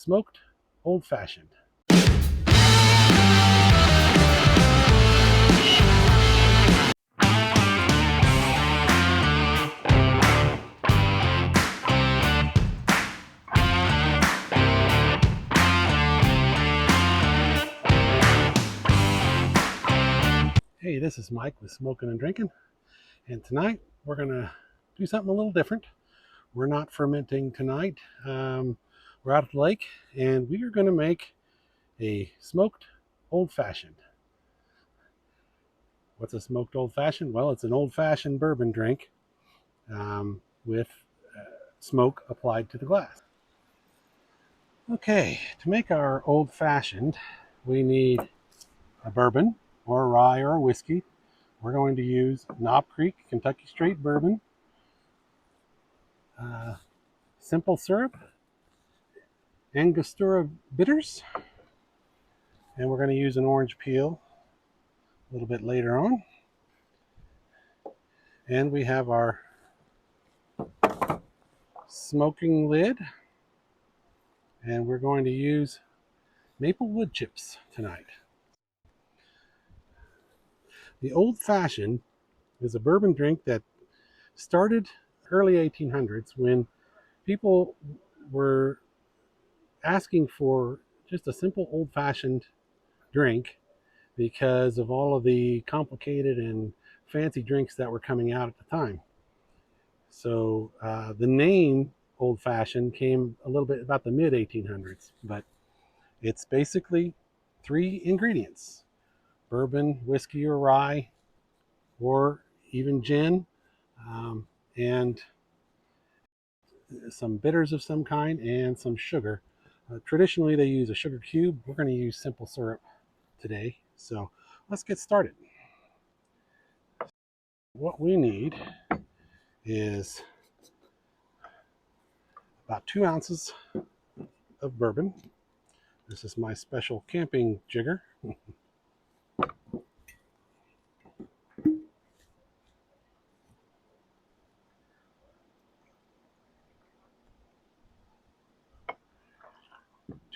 Smoked old fashioned. Hey, this is Mike with Smokin and Drinkin, and tonight we're gonna do something a little different. We're not fermenting tonight. We're out at the lake, and we are gonna make a smoked old fashioned. What's a smoked old fashioned? Well, it's an old fashioned bourbon drink with smoke applied to the glass. Okay, to make our old fashioned, we need a bourbon or a rye or a whiskey. We're going to use Knob Creek Kentucky Straight Bourbon, simple syrup, Angostura bitters, and we're going to use an orange peel a little bit later on. And we have our smoking lid, and we're going to use maple wood chips tonight. The old fashioned is a bourbon drink that started early 1800s when people were asking for just a simple old fashioned drink because of all of the complicated and fancy drinks that were coming out at the time. So the name old fashioned came a little bit about the mid 1800s, but it's basically three ingredients: bourbon, whiskey or rye, or even gin, and some bitters of some kind, and some sugar. Traditionally, they use a sugar cube. We're going to use simple syrup today. So let's get started. What we need is about 2 ounces of bourbon. This is my special camping jigger.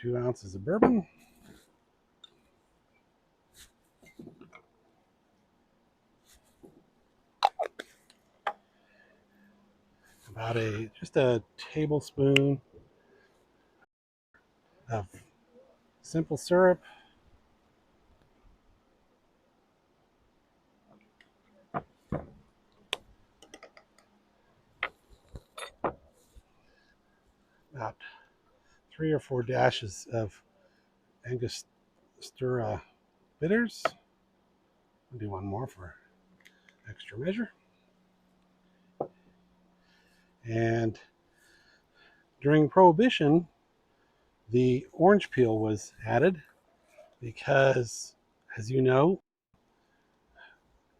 2 ounces of bourbon. About just a tablespoon of simple syrup. About 3 or 4 dashes of Angostura bitters. I'll do one more for extra measure. And during Prohibition, the orange peel was added because, as you know,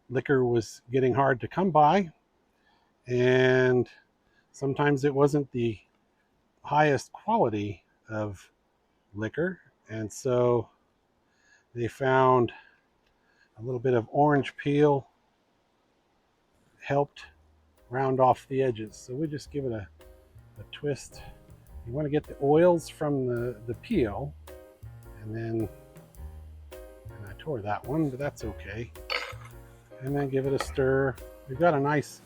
liquor was getting hard to come by, and sometimes it wasn't the highest quality of liquor, and so they found a little bit of orange peel helped round off the edges. So we just give it a twist. You want to get the oils from the peel, and I tore that one, but that's okay. And then give it a stir. We've got a nice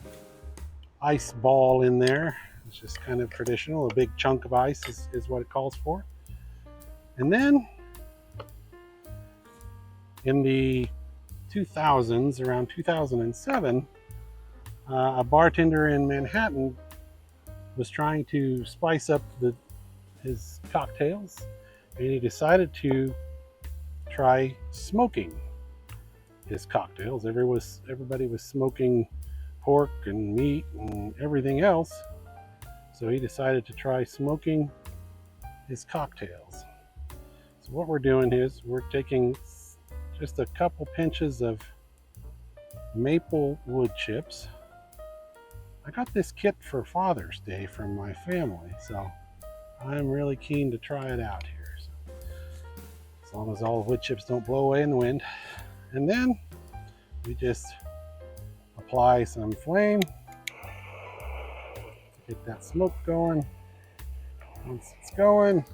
ice ball in there. It's just kind of traditional. A big chunk of ice is what it calls for. And then in the 2000s, around 2007, a bartender in Manhattan was trying to spice up his cocktails, and he decided to try smoking his cocktails. Everybody was smoking pork and meat and everything else, so he decided to try smoking his cocktails. So what we're doing is we're taking just a couple pinches of maple wood chips. I got this kit for Father's Day from my family, so I'm really keen to try it out here. So, as long as all the wood chips don't blow away in the wind. And then we just apply some flame, get that smoke going. Once it's going,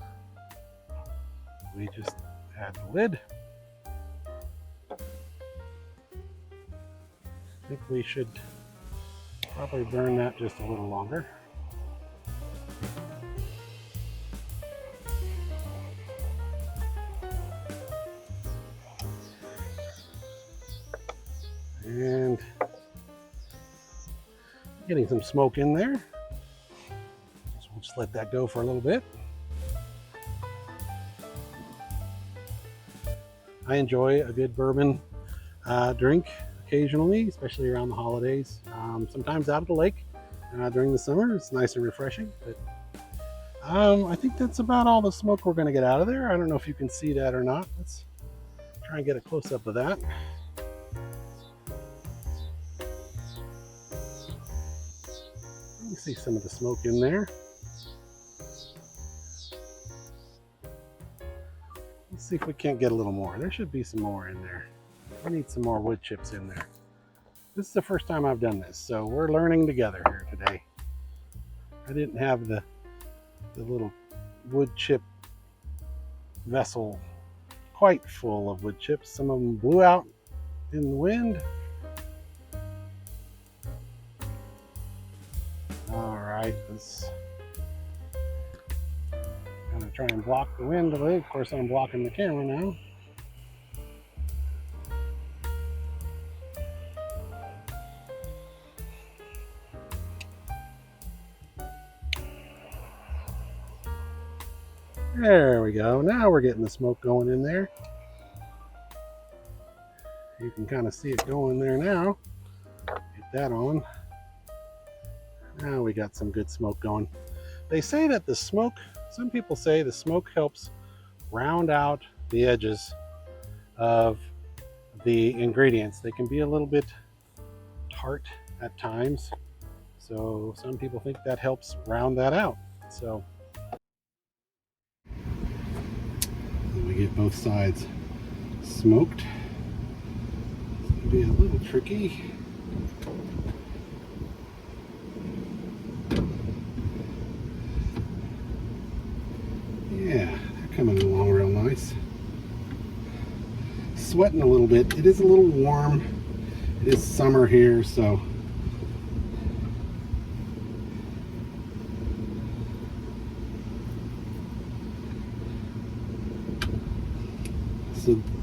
we just add the lid. I think we should probably burn that just a little longer. And getting some smoke in there. So we'll just let that go for a little bit. I enjoy a good bourbon drink occasionally, especially around the holidays. Sometimes out at the lake during the summer. It's nice and refreshing. But I think that's about all the smoke we're going to get out of there. I don't know if you can see that or not. Let's try and get a close-up of that. You can see some of the smoke in there. Let's see if we can't get a little more. There should be some more in there. I need some more wood chips in there. This is the first time I've done this, so we're learning together here today. I didn't have the little wood chip vessel quite full of wood chips. Some of them blew out in the wind. All right, let's gonna try and block the wind a bit. Of course, I'm blocking the camera now. There we go. Now we're getting the smoke going in there. You can kind of see it going there now. Get that on. Now we got some good smoke going. They say that the smoke, some people say the smoke helps round out the edges of the ingredients. They can be a little bit tart at times. So some people think that helps round that out. So we get both sides smoked. It's going to be a little tricky. Yeah, they're coming along real nice. Sweating a little bit. It is a little warm. It is summer here, so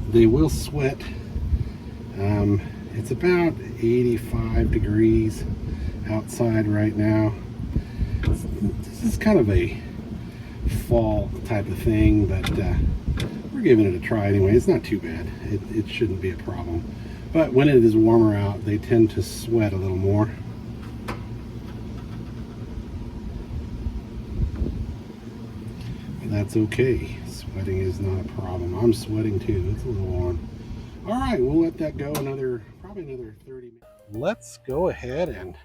they will sweat. It's about 85 degrees outside right now. This is kind of a fall type of thing, but we're giving it a try anyway. It's not too bad. It shouldn't be a problem. But when it is warmer out, they tend to sweat a little more. And that's okay. Sweating is not a problem. I'm sweating too. It's a little warm. All right, we'll let that go probably another 30 minutes. Let's go ahead and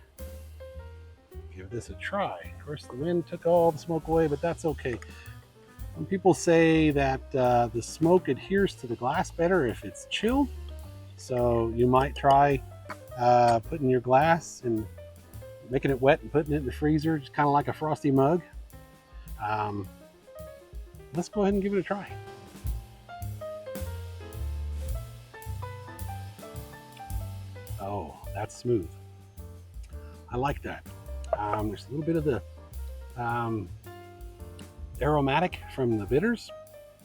give this a try. Of course, the wind took all the smoke away, but that's okay. Some people say that the smoke adheres to the glass better if it's chilled. So you might try putting your glass and making it wet and putting it in the freezer, just kind of like a frosty mug. Let's go ahead and give it a try. Oh, that's smooth. I like that. There's a little bit of the aromatic from the bitters.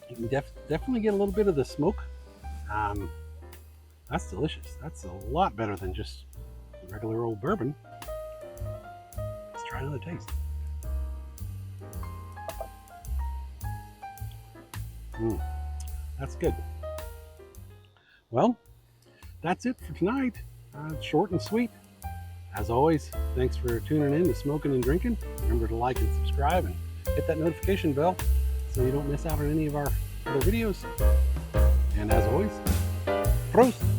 You can definitely get a little bit of the smoke. That's delicious. That's a lot better than just regular old bourbon. Let's try another taste. That's good. Well, that's it for tonight. Short and sweet. As always, thanks for tuning in to Smokin' and Drinkin'. Remember to like and subscribe and hit that notification bell so you don't miss out on any of our other videos. And as always, Prost!